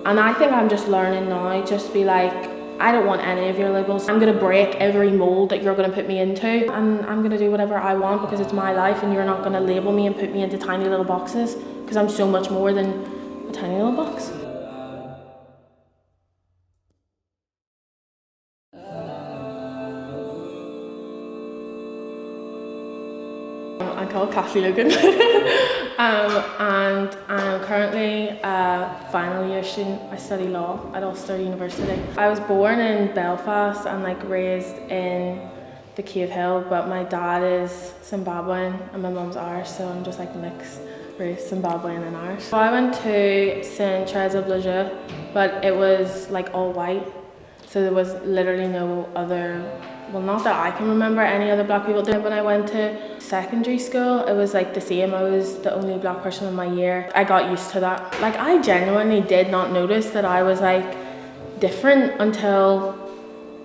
And I think I'm just learning now, just to be like, I don't want any of your labels. I'm gonna break every mold that you're gonna put me into, and I'm gonna do whatever I want because it's my life, and you're not gonna label me and put me into tiny little boxes, because I'm so much more than a tiny little box. I'm called Cassie Logan. And I'm currently a final year student. I study law at Ulster University. I was born in Belfast and like raised in the Cave Hill, but my dad is Zimbabwean and my mum's Irish, so I'm just like mixed race, Zimbabwean and Irish. So I went to St. Teresa Blajeux, but it was like all white, so there was literally no other, well, not that I can remember any other black people there. When I went to secondary school, it was like the same. I was the only black person in my year. I got used to that. Like, I genuinely did not notice that I was like different until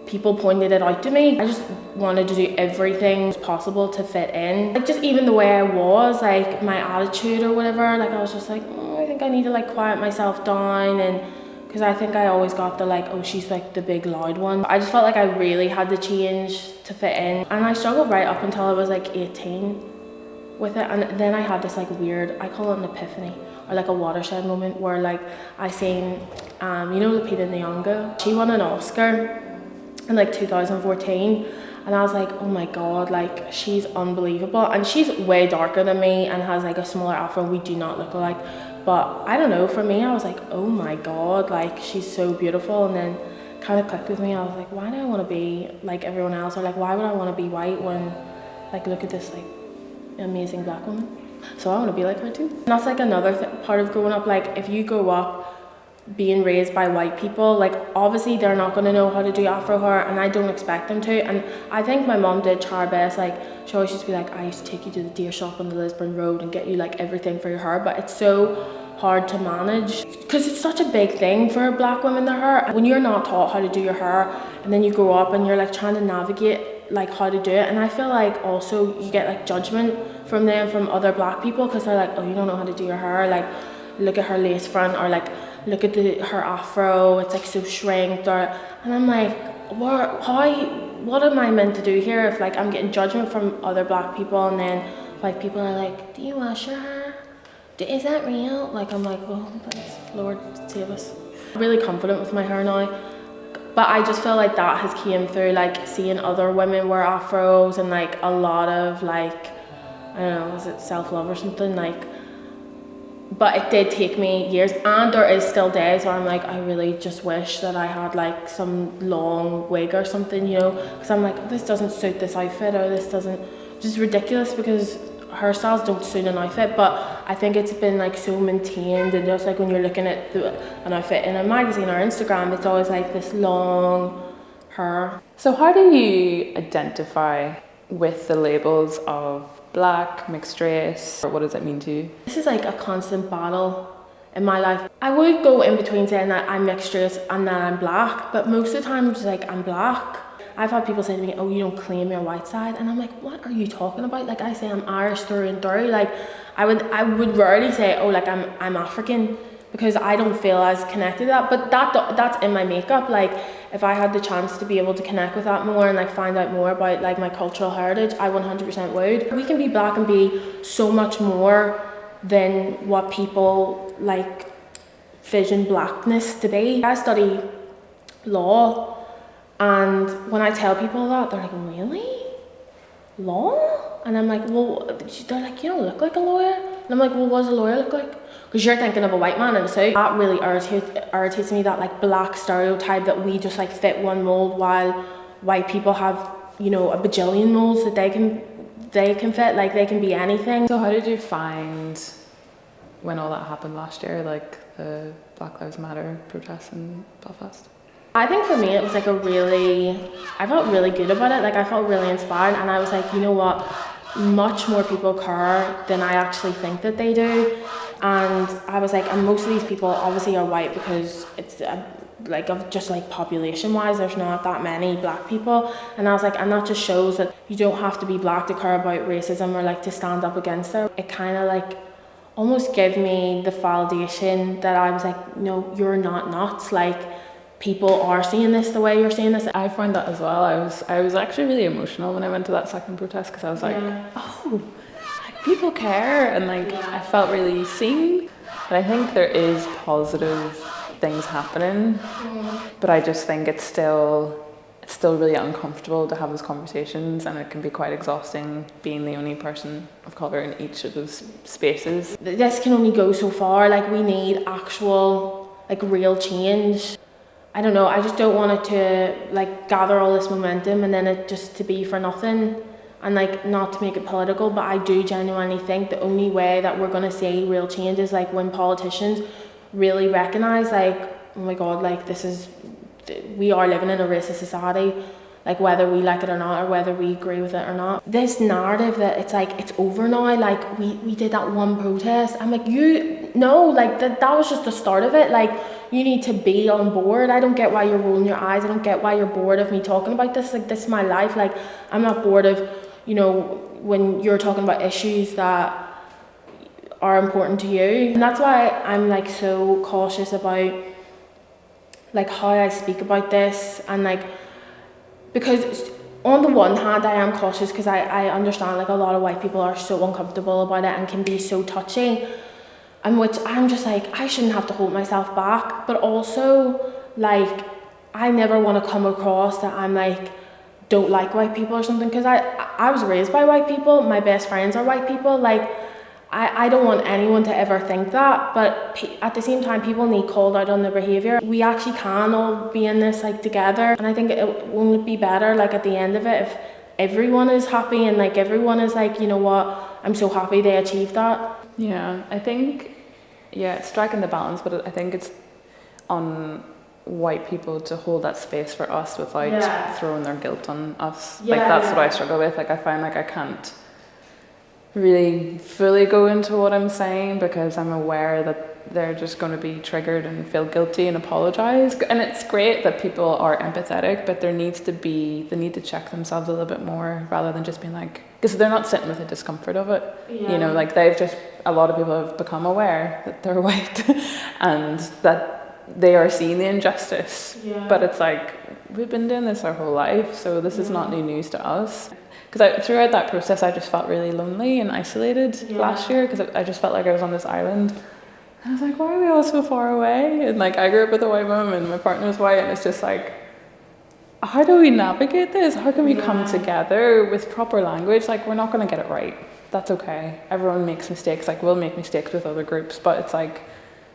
people pointed it out to me. I just wanted to do everything possible to fit in. Like, just even the way I was, like my attitude or whatever, like I was just like, oh, I think I need to like quiet myself down, and because I think I always got the like, oh, she's like the big loud one. I just felt like I really had to change to fit in, and I struggled right up until I was like 18 with it. And then I had this like weird, I call it an epiphany, or like a watershed moment, where like I seen, you know, Lupita Nyong'o. She won an Oscar in like 2014, and I was like, oh my god, like she's unbelievable, and she's way darker than me and has like a smaller afro. We do not look alike. But I don't know, for me, I was like, oh my god, like she's so beautiful. And then kind of clicked with me. I was like, why do I want to be like everyone else? Or like, why would I want to be white when, like, look at this like amazing black woman? So I want to be like her too. And that's like another part of growing up. Like, if you grow up being raised by white people, like obviously they're not going to know how to do afro hair, and I don't expect them to. And I think my mom did try her best. Like, she always used to be like, I used to take you to the deer shop on the Lisburn Road and get you like everything for your hair, but it's so hard to manage because it's such a big thing for black women, their hair. When you're not taught how to do your hair, and then you grow up and you're like trying to navigate like how to do it, and I feel like also you get like judgment from them, from other black people, because they're like, oh, you don't know how to do your hair, like look at her lace front, or like look at her afro, it's like so shrinked. Or, and I'm like, what am I meant to do here if like I'm getting judgment from other black people, and then like people are like, do you wash your hair? Is that real? Like, I'm like, oh, Lord save us. I'm really confident with my hair now, but I just feel like that has came through like seeing other women wear afros, and like a lot of like, I don't know, is it self-love or something, like. But it did take me years, and there is still days where I'm like, I really just wish that I had like some long wig or something, you know, because I'm like, this doesn't suit this outfit, or this doesn't, just ridiculous, because hairstyles don't suit an outfit. But I think it's been like so maintained, and just like when you're looking at an outfit in a magazine or Instagram, it's always like this long hair. So how do you identify with the labels of black, mixed race, or what does it mean to you? This is like a constant battle in my life. I would go in between saying that I'm mixed race and that I'm black, but most of the time it's like I'm black. I've had people say to me, oh, you don't claim your white side, and I'm like, what are you talking about? Like, I say I'm Irish through and through. Like, I would rarely say, oh, like I'm African, because I don't feel as connected to that. But that's in my makeup. Like, if I had the chance to be able to connect with that more and like find out more about like my cultural heritage, I 100% would. We can be black and be so much more than what people like vision blackness to be. I study law, and when I tell people that, they're like, really? Law? And I'm like, well, they're like, you don't look like a lawyer. And I'm like, well, what does a lawyer look like? Because you're thinking of a white man in a suit. That really irritates me, that like black stereotype that we just like fit one mold, while white people have, you know, a bajillion molds that they can fit, like they can be anything. So how did you find, when all that happened last year, like the Black Lives Matter protests in Belfast? I think for me it was like I felt really good about it. Like, I felt really inspired, and I was like, you know what, much more people care than I actually think that they do. And I was like, and most of these people obviously are white, because it's like of just like population wise, there's not that many black people. And I was like, and that just shows that you don't have to be black to care about racism or like to stand up against it. It kind of like almost give me the validation that I was like, no, you're not nuts. Like, people are seeing this the way you're seeing this. I found that as well. I was actually really emotional when I went to that second protest, because I was like, oh, like, people care, and like I felt really seen. But I think there is positive things happening, but I just think it's still really uncomfortable to have those conversations, and it can be quite exhausting being the only person of colour in each of those spaces. This can only go so far. Like, we need actual, like, real change. I don't know, I just don't want it to like gather all this momentum and then it just to be for nothing, and like, not to make it political, but I do genuinely think the only way that we're going to see real change is like when politicians really recognise, like, oh my god, like, we are living in a racist society, like, whether we like it or not, or whether we agree with it or not. This narrative that it's like, it's over now, like, we did that one protest, I'm like, that was just the start of it. Like, you need to be on board. I don't get why you're rolling your eyes. I don't get why you're bored of me talking about this. Like, this is my life. Like, I'm not bored of, you know, when you're talking about issues that are important to you. And that's why I'm like so cautious about like how I speak about this, and like, because on the one hand I am cautious because I understand like a lot of white people are so uncomfortable about it and can be so touchy, and which I'm just like, I shouldn't have to hold myself back, but also like, I never want to come across that I'm like, don't like white people or something, because I was raised by white people, my best friends are white people, like, I don't want anyone to ever think that, but at the same time, people need called out on their behaviour. We actually can all be in this like together, and I think it won't be better like at the end of it if everyone is happy and like everyone is like, you know what, I'm so happy they achieved that. Yeah, I think, it's striking the balance, but I think it's on white people to hold that space for us without throwing their guilt on us. Like, that's what I struggle with. Like, I find like I can't really fully go into what I'm saying because I'm aware that they're just going to be triggered and feel guilty and apologize. And it's great that people are empathetic, but they need to check themselves a little bit more rather than just being like, because they're not sitting with the discomfort of it. You know, like, a lot of people have become aware that they're white and that they are seeing the injustice. But it's like, we've been doing this our whole life, so this is not new news to us. Because throughout that process, I just felt really lonely and isolated last year, because I just felt like I was on this island. And I was like, why are we all so far away? And like, I grew up with a white mum and my partner was white, and it's just like, how do we navigate this? How can we come together with proper language? Like, we're not going to get it right. That's okay. Everyone makes mistakes. Like, we'll make mistakes with other groups, but it's like,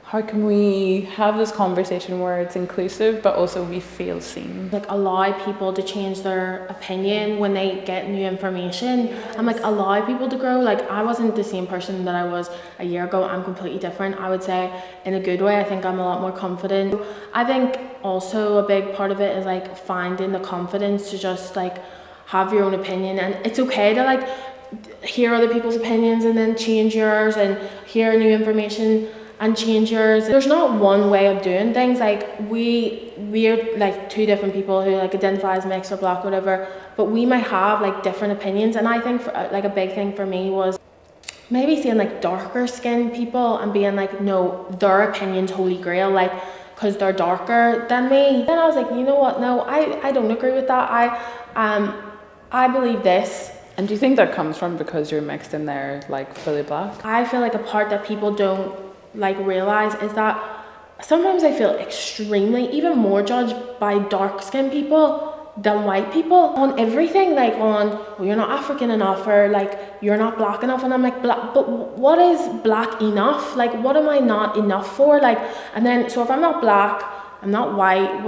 how can we have this conversation where it's inclusive, but also we feel seen? Like, allow people to change their opinion when they get new information, and like, allow people to grow. Like, I wasn't the same person that I was a year ago. I'm completely different. I would say in a good way. I think I'm a lot more confident. I think also a big part of it is like finding the confidence to just like have your own opinion, and it's okay to like hear other people's opinions and then change yours, and hear new information and change yours. There's not one way of doing things. Like, we're like two different people who like identify as mixed or black, whatever, but we might have like different opinions. And I think for, like, a big thing for me was maybe seeing like darker skinned people and being like, no, their opinion's holy grail, like, because they're darker than me. Then I was like, you know what, no, I don't agree with that. I believe this. And do you think that comes from because you're mixed and they're like fully black? I feel like a part that people don't like realize is that sometimes I feel extremely, even more judged by dark skinned people than white people on everything, like on, well, you're not African enough, or like, you're not black enough, and I'm like, black, but what is black enough? Like, what am I not enough for? Like, and then, so if I'm not black, I'm not white,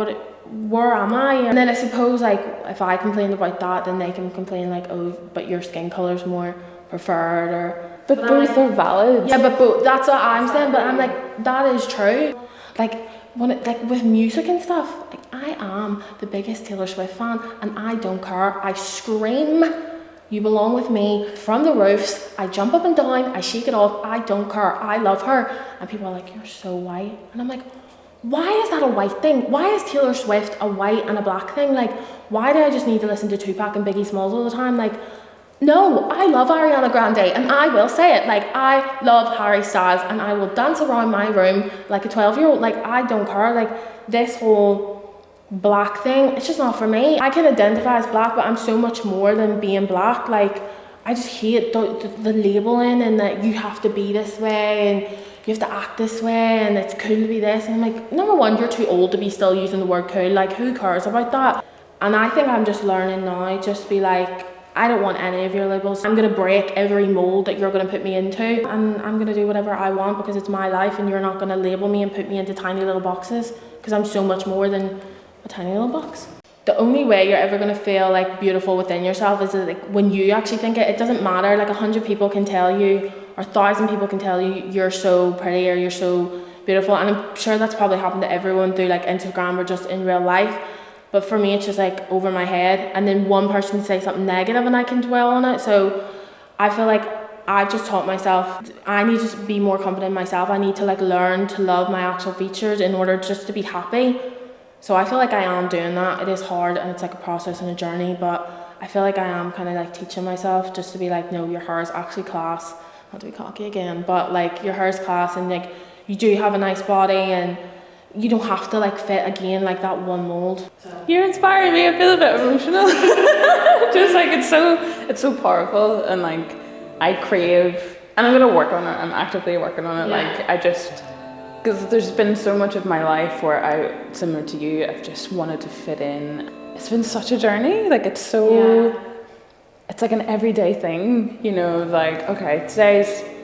where am I? And then I suppose like, if I complain about that, then they can complain like, oh, but your skin color's more preferred, or but both are valid. Yeah, but both, that's what I'm saying, but I'm like, that is true. Like, when it, like with music and stuff, like, I am the biggest Taylor Swift fan, and I don't care. I scream, you belong with me, from the roofs. I jump up and down, I shake it off, I don't care, I love her. And people are like, you're so white. And I'm like, why is that a white thing? Why is Taylor Swift a white and a black thing? Like, why do I just need to listen to Tupac and Biggie Smalls all the time? Like, No, I love Ariana Grande, and I will say it. Like, I love Harry Styles, and I will dance around my room like a 12-year-old. Like, I don't care. Like, this whole black thing, it's just not for me. I can identify as black, but I'm so much more than being black. Like, I just hate the labeling, and that you have to be this way, and you have to act this way, and it's cool to be this. And I'm like, number one, you're too old to be still using the word cool. Like, who cares about that? And I think I'm just learning now, just be like, I don't want any of your labels. I'm gonna break every mold that you're gonna put me into, and I'm gonna do whatever I want because it's my life, and you're not gonna label me and put me into tiny little boxes, because I'm so much more than a tiny little box. The only way you're ever gonna feel like beautiful within yourself is like when you actually think it. It doesn't matter, like 100 people can tell you, or 1,000 people can tell you you're so pretty or you're so beautiful, and I'm sure that's probably happened to everyone through like Instagram or just in real life. But for me, it's just like over my head, and then one person can say something negative and I can dwell on it. So I feel like I've just taught myself, I need to be more confident in myself. I need to like learn to love my actual features in order just to be happy. So I feel like I am doing that. It is hard, and it's like a process and a journey, but I feel like I am kind of like teaching myself just to be like, no, your hair is actually class. Not to be cocky again, but like your hair is class, and like you do have a nice body, and you don't have to like fit again like that one mold. You're inspiring me. I feel a bit emotional. Just like it's so powerful, and like I crave, and I'm gonna work on it. I'm actively working on it. Yeah. Like I just, because there's been so much of my life where I, similar to you, I've just wanted to fit in. It's been such a journey. Like it's so, Yeah. it's like an everyday thing, you know. Like okay,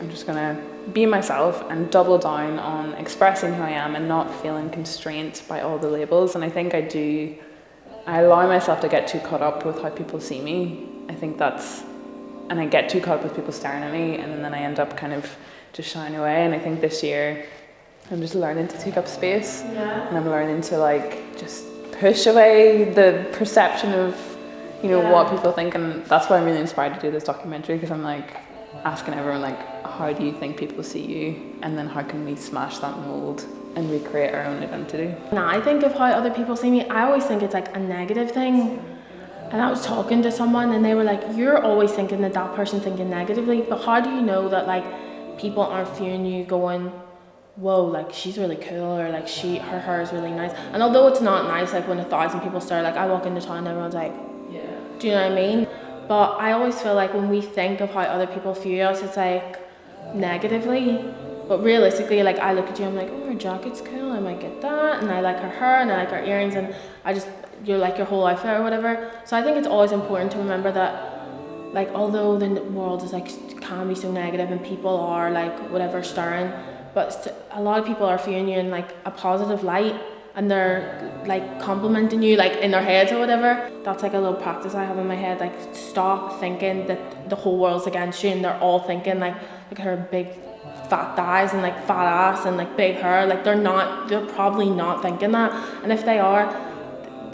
I'm just gonna be myself and double down on expressing who I am and not feeling constrained by all the labels. And I think I allow myself to get too caught up with how people see me. I think and I get too caught up with people staring at me, and then I end up kind of just shying away. And I think this year I'm just learning to take up space. Yeah. And I'm learning to like just push away the perception of, you know, what people think. And that's why I'm really inspired to do this documentary, because I'm like asking everyone like, how do you think people see you, and then how can we smash that mold and recreate our own identity? When I think of how other people see me, I always think it's like a negative thing. And I was talking to someone, and they were like, you're always thinking that that person's thinking negatively, but how do you know that like people aren't viewing you going, whoa, like she's really cool, or like her hair is really nice? And although it's not nice, like when 1,000 people stare, like I walk into town and everyone's like, yeah, do you know what I mean? But I always feel like when we think of how other people view us, it's like negatively. But realistically, like I look at you, I'm like, oh, her jacket's cool, I might get that, and I like her hair, and I like her earrings, and you're like your whole outfit or whatever. So I think it's always important to remember that, like, although the world is like can be so negative and people are like whatever staring, but a lot of people are viewing you in like a positive light, and they're like complimenting you like in their heads or whatever. That's like a little practice I have in my head, like stop thinking that the whole world's against you, and they're all thinking like her big fat thighs and like fat ass and like big hair. Like they're probably not thinking that, and if they are,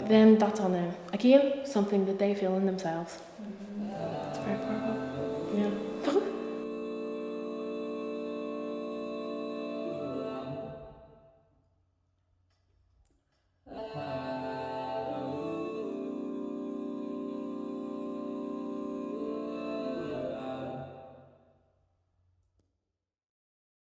then that's on them. Again, something that they feel in themselves. It's very powerful.